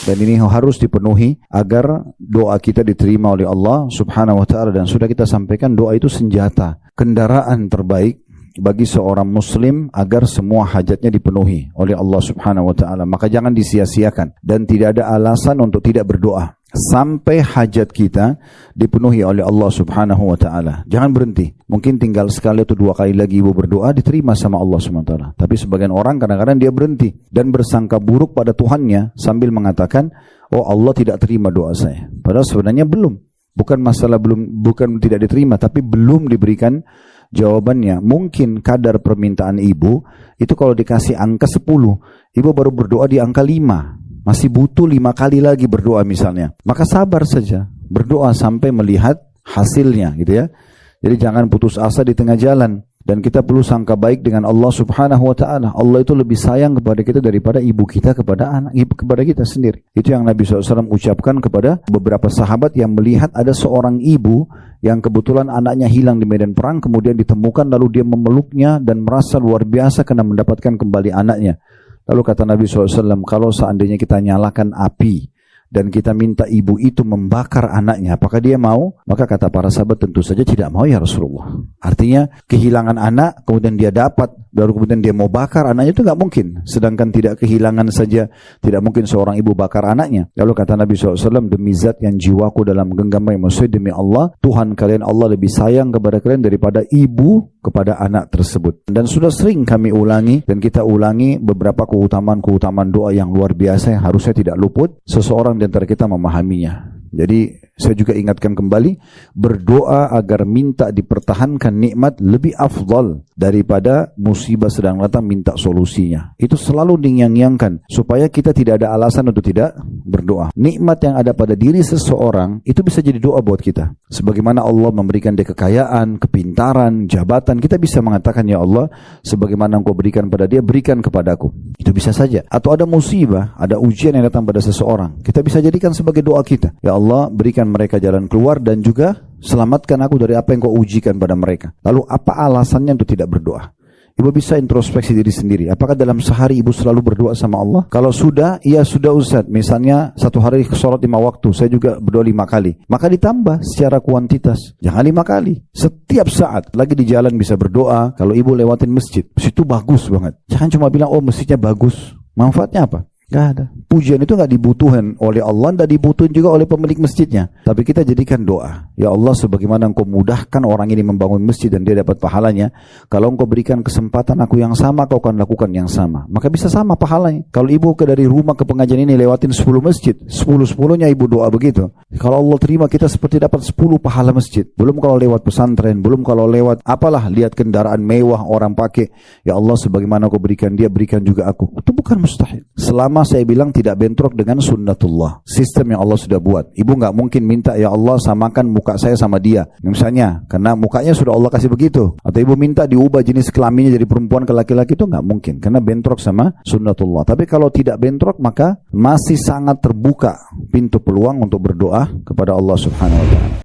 Dan ini harus dipenuhi agar doa kita diterima oleh Allah Subhanahu wa ta'ala. Dan sudah kita sampaikan, doa itu senjata, kendaraan terbaik bagi seorang muslim agar semua hajatnya dipenuhi oleh Allah Subhanahu wa ta'ala. Maka jangan disia-siakan dan tidak ada alasan untuk tidak berdoa sampai hajat kita dipenuhi oleh Allah Subhanahu wa ta'ala. Jangan berhenti. Mungkin tinggal sekali atau dua kali lagi ibu berdoa, diterima sama Allah Subhanahu wa ta'ala. Tapi sebagian orang kadang-kadang dia berhenti dan bersangka buruk pada Tuhannya sambil mengatakan, oh Allah tidak terima doa saya. Padahal sebenarnya belum. Bukan masalah bukan tidak diterima, tapi belum diberikan jawabannya. Mungkin kadar permintaan ibu itu kalau dikasih angka 10, ibu baru berdoa di angka 5. Masih butuh 5 kali lagi berdoa misalnya. Maka sabar saja, berdoa sampai melihat hasilnya gitu ya. Jadi jangan putus asa di tengah jalan. Dan kita perlu sangka baik dengan Allah Subhanahu wa ta'ala. Allah itu lebih sayang kepada kita daripada ibu kita kepada kepada kita sendiri. Itu yang Nabi SAW ucapkan kepada beberapa sahabat yang melihat ada seorang ibu yang kebetulan anaknya hilang di medan perang, kemudian ditemukan, lalu dia memeluknya dan merasa luar biasa karena mendapatkan kembali anaknya. Lalu kata Nabi SAW, kalau seandainya kita nyalakan api dan kita minta ibu itu membakar anaknya, apakah dia mau? Maka kata para sahabat, tentu saja tidak mau ya Rasulullah. Artinya kehilangan anak, kemudian dia dapat, baru kemudian dia mau bakar anaknya, itu nggak mungkin. Sedangkan tidak kehilangan saja, tidak mungkin seorang ibu bakar anaknya. Lalu kata Nabi SAW, demi zat yang jiwaku dalam genggaman, maksudnya demi Allah, Tuhan kalian Allah lebih sayang kepada kalian daripada ibu kepada anak tersebut. Dan sudah sering kami ulangi, dan kita ulangi beberapa keutamaan doa yang luar biasa yang harusnya tidak luput seseorang di antara kita memahaminya. Jadi saya juga ingatkan kembali, berdoa agar minta dipertahankan nikmat lebih afdal daripada musibah sedang datang minta solusinya. Itu selalu dinyang-nyangkan supaya kita tidak ada alasan untuk tidak berdoa. Nikmat yang ada pada diri seseorang itu bisa jadi doa buat kita. Sebagaimana Allah memberikan dia kekayaan, kepintaran, jabatan, kita bisa mengatakan, ya Allah, sebagaimana Engkau berikan pada dia, berikan kepadaku. Itu bisa saja. Atau ada musibah, ada ujian yang datang pada seseorang, kita bisa jadikan sebagai doa kita. Ya Allah, berikan mereka jalan keluar dan juga selamatkan aku dari apa yang Kau ujikan pada mereka. Lalu apa alasannya untuk tidak berdoa? Ibu bisa introspeksi diri sendiri. Apakah dalam sehari ibu selalu berdoa sama Allah? Kalau sudah, ya sudah Ustaz. Misalnya satu hari sholat 5 waktu, saya juga berdoa 5 kali. Maka ditambah secara kuantitas. Jangan 5 kali. Setiap saat, lagi di jalan bisa berdoa. Kalau ibu lewatin masjid, itu bagus banget. Jangan cuma bilang, oh masjidnya bagus. Manfaatnya apa? Gak ada. Pujian itu gak dibutuhkan oleh Allah, gak dibutuhkan juga oleh pemilik masjidnya. Tapi kita jadikan doa. Ya Allah, sebagaimana Engkau mudahkan orang ini membangun masjid dan dia dapat pahalanya, kalau Engkau berikan kesempatan aku yang sama, Kau akan lakukan yang sama. Maka bisa sama pahalanya. Kalau ibu dari rumah ke pengajian ini lewatin 10 masjid, 10-10nya ibu doa begitu. Kalau Allah terima, kita seperti dapat 10 pahala masjid. Belum kalau lewat pesantren, belum kalau lewat apalah, lihat kendaraan mewah orang pakai. Ya Allah, sebagaimana Kau berikan dia, berikan juga aku. Itu bukan mustahil. Selama saya bilang tidak bentrok dengan sunnatullah, sistem yang Allah sudah buat. Ibu nggak mungkin minta, ya Allah samakan muka saya sama dia misalnya, karena mukanya sudah Allah kasih begitu. Atau ibu minta diubah jenis kelaminnya dari perempuan ke laki-laki, itu nggak mungkin karena bentrok sama sunnatullah. Tapi kalau tidak bentrok, maka masih sangat terbuka pintu peluang untuk berdoa kepada Allah Subhanahu wa ta'ala.